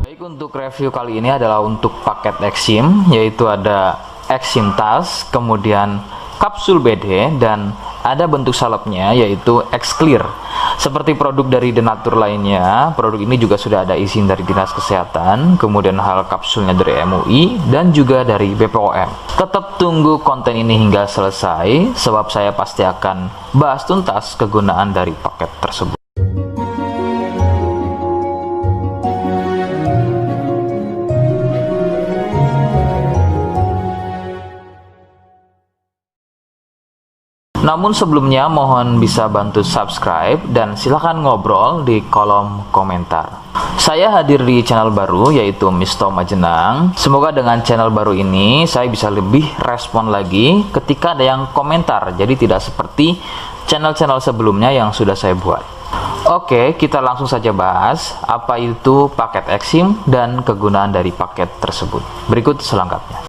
Baik, untuk review kali ini adalah untuk paket Exim, yaitu ada Exim Tas, kemudian kapsul BD, dan ada bentuk salepnya yaitu X-Clear. Seperti produk dari Denatur lainnya, produk ini juga sudah ada izin dari Dinas Kesehatan, kemudian hal kapsulnya dari MUI dan juga dari BPOM. Tetap tunggu konten ini hingga selesai, sebab saya pasti akan bahas tuntas kegunaan dari paket tersebut. Namun sebelumnya mohon bisa bantu subscribe dan silahkan ngobrol di kolom komentar. Saya hadir di channel baru yaitu Misto Majenang. Semoga dengan channel baru ini saya bisa lebih respon lagi ketika ada yang komentar. Jadi tidak seperti channel-channel sebelumnya yang sudah saya buat. Oke, kita langsung saja bahas apa itu paket Exim dan kegunaan dari paket tersebut. Berikut selengkapnya.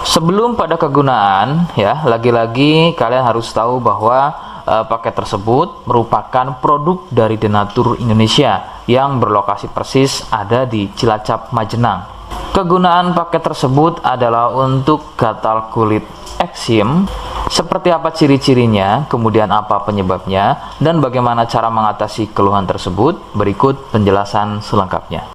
Sebelum pada kegunaan, ya, lagi-lagi kalian harus tahu bahwa paket tersebut merupakan produk dari Denatur Indonesia yang berlokasi persis ada di Cilacap, Majenang. Kegunaan paket tersebut adalah untuk gatal kulit eksim. Seperti apa ciri-cirinya, kemudian apa penyebabnya, dan bagaimana cara mengatasi keluhan tersebut. Berikut penjelasan selengkapnya.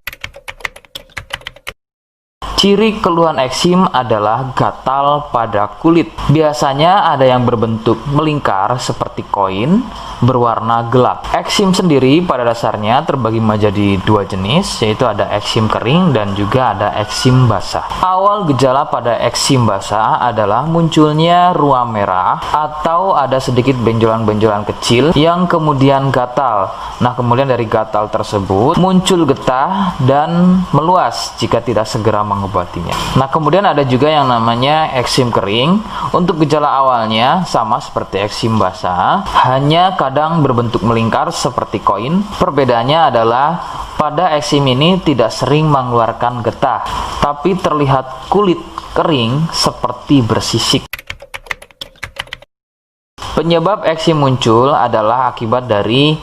Ciri keluhan eksim adalah gatal pada kulit. Biasanya ada yang berbentuk melingkar seperti koin, berwarna gelap. Eksim sendiri pada dasarnya terbagi menjadi dua jenis, yaitu ada eksim kering dan juga ada eksim basah. Awal gejala pada eksim basah adalah munculnya ruam merah atau ada sedikit benjolan-benjolan kecil yang kemudian gatal. Nah, kemudian dari gatal tersebut muncul getah dan meluas jika tidak segera mengobatinya. Nah, kemudian ada juga yang namanya eksim kering. Untuk gejala awalnya sama seperti eksim basah, hanya kadang berbentuk melingkar seperti koin. Perbedaannya adalah pada eksim ini tidak sering mengeluarkan getah, tapi terlihat kulit kering seperti bersisik. Penyebab eksim muncul adalah akibat dari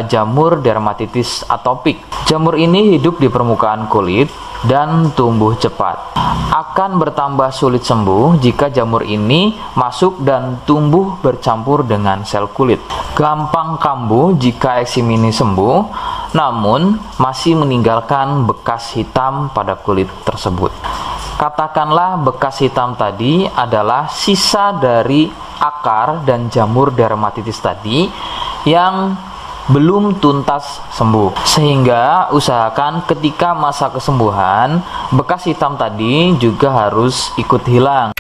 jamur dermatitis atopik. Jamur ini hidup di permukaan kulit dan tumbuh cepat. Akan bertambah sulit sembuh jika jamur ini masuk dan tumbuh bercampur dengan sel kulit. Gampang kambuh jika eksim ini sembuh, namun masih meninggalkan bekas hitam pada kulit tersebut. Katakanlah bekas hitam tadi adalah sisa dari akar dan jamur dermatitis tadi yang belum tuntas sembuh, sehingga usahakan ketika masa kesembuhan bekas hitam tadi juga harus ikut hilang.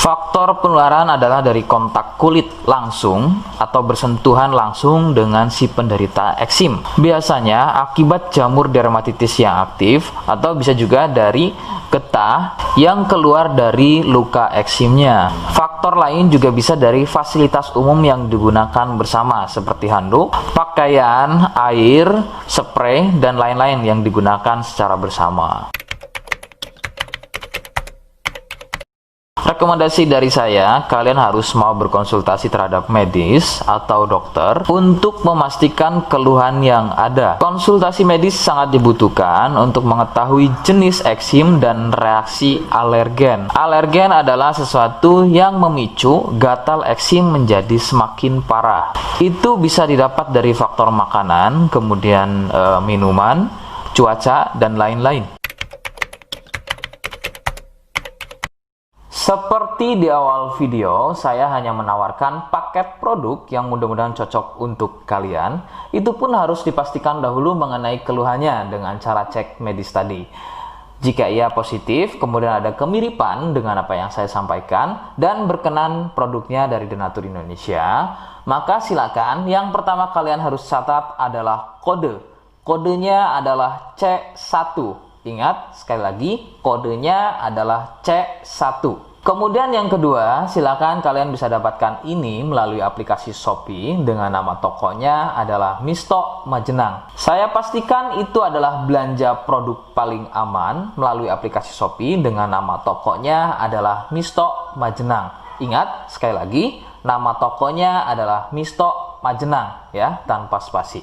Faktor penularan adalah dari kontak kulit langsung atau bersentuhan langsung dengan si penderita eksim. Biasanya akibat jamur dermatitis yang aktif atau bisa juga dari getah yang keluar dari luka eksimnya. Faktor lain juga bisa dari fasilitas umum yang digunakan bersama seperti handuk, pakaian, air, spray, dan lain-lain yang digunakan secara bersama. Rekomendasi dari saya, kalian harus mau berkonsultasi terhadap medis atau dokter untuk memastikan keluhan yang ada. Konsultasi medis sangat dibutuhkan untuk mengetahui jenis eksim dan reaksi alergen. Alergen adalah sesuatu yang memicu gatal eksim menjadi semakin parah. Itu bisa didapat dari faktor makanan, kemudian minuman, cuaca, dan lain-lain. Seperti di awal video, saya hanya menawarkan paket produk yang mudah-mudahan cocok untuk kalian. Itu pun harus dipastikan dahulu mengenai keluhannya dengan cara cek medis tadi. Jika ia positif, kemudian ada kemiripan dengan apa yang saya sampaikan dan berkenan produknya dari Denatur Indonesia, maka silakan. Yang pertama kalian harus catat adalah kode. Kodenya adalah C1. Ingat, sekali lagi, kodenya adalah C1. Kemudian yang kedua, silakan kalian bisa dapatkan ini melalui aplikasi Shopee dengan nama tokonya adalah Misto Majenang. Saya pastikan itu adalah belanja produk paling aman melalui aplikasi Shopee dengan nama tokonya adalah Misto Majenang. Ingat, sekali lagi, nama tokonya adalah Misto Majenang ya, tanpa spasi.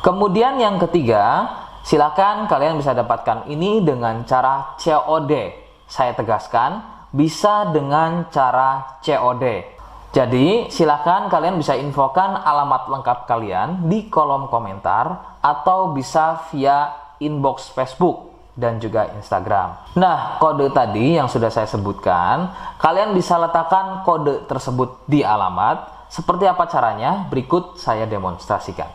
Kemudian yang ketiga, silakan kalian bisa dapatkan ini dengan cara COD. Saya tegaskan, bisa dengan cara COD. Jadi, silakan kalian bisa infokan alamat lengkap kalian di kolom komentar atau bisa via inbox Facebook dan juga Instagram. Nah, kode tadi yang sudah saya sebutkan, kalian bisa letakkan kode tersebut di alamat. Seperti apa caranya? Berikut saya demonstrasikan.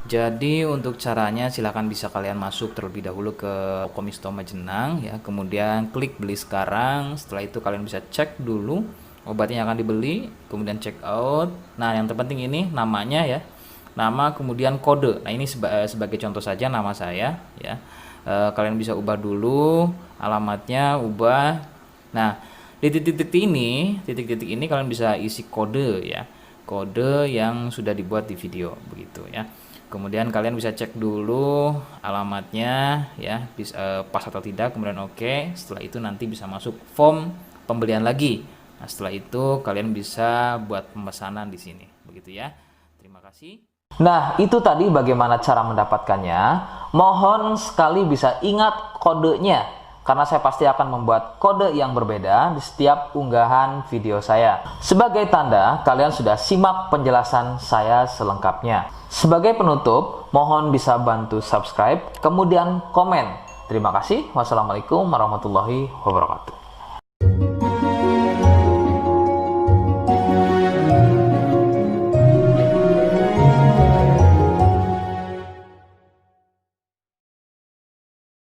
Jadi untuk caranya silahkan bisa kalian masuk terlebih dahulu ke Komisto Majenang ya, kemudian klik beli sekarang. Setelah itu kalian bisa cek dulu obatnya yang akan dibeli, kemudian check out. Nah, yang terpenting ini namanya ya, nama kemudian kode. Nah, ini sebagai contoh saja nama saya ya. Kalian bisa ubah dulu alamatnya, ubah. Nah, di titik-titik ini kalian bisa isi kode ya, kode yang sudah dibuat di video begitu ya. Kemudian kalian bisa cek dulu alamatnya ya, pas atau tidak, kemudian oke. Setelah itu nanti bisa masuk form pembelian lagi. Nah, setelah itu kalian bisa buat pemesanan di sini, begitu ya. Terima kasih. Nah, itu tadi bagaimana cara mendapatkannya. Mohon sekali bisa ingat kodenya, karena saya pasti akan membuat kode yang berbeda di setiap unggahan video saya. Sebagai tanda, kalian sudah simak penjelasan saya selengkapnya. Sebagai penutup, mohon bisa bantu subscribe, kemudian komen. Terima kasih. Wassalamualaikum warahmatullahi wabarakatuh.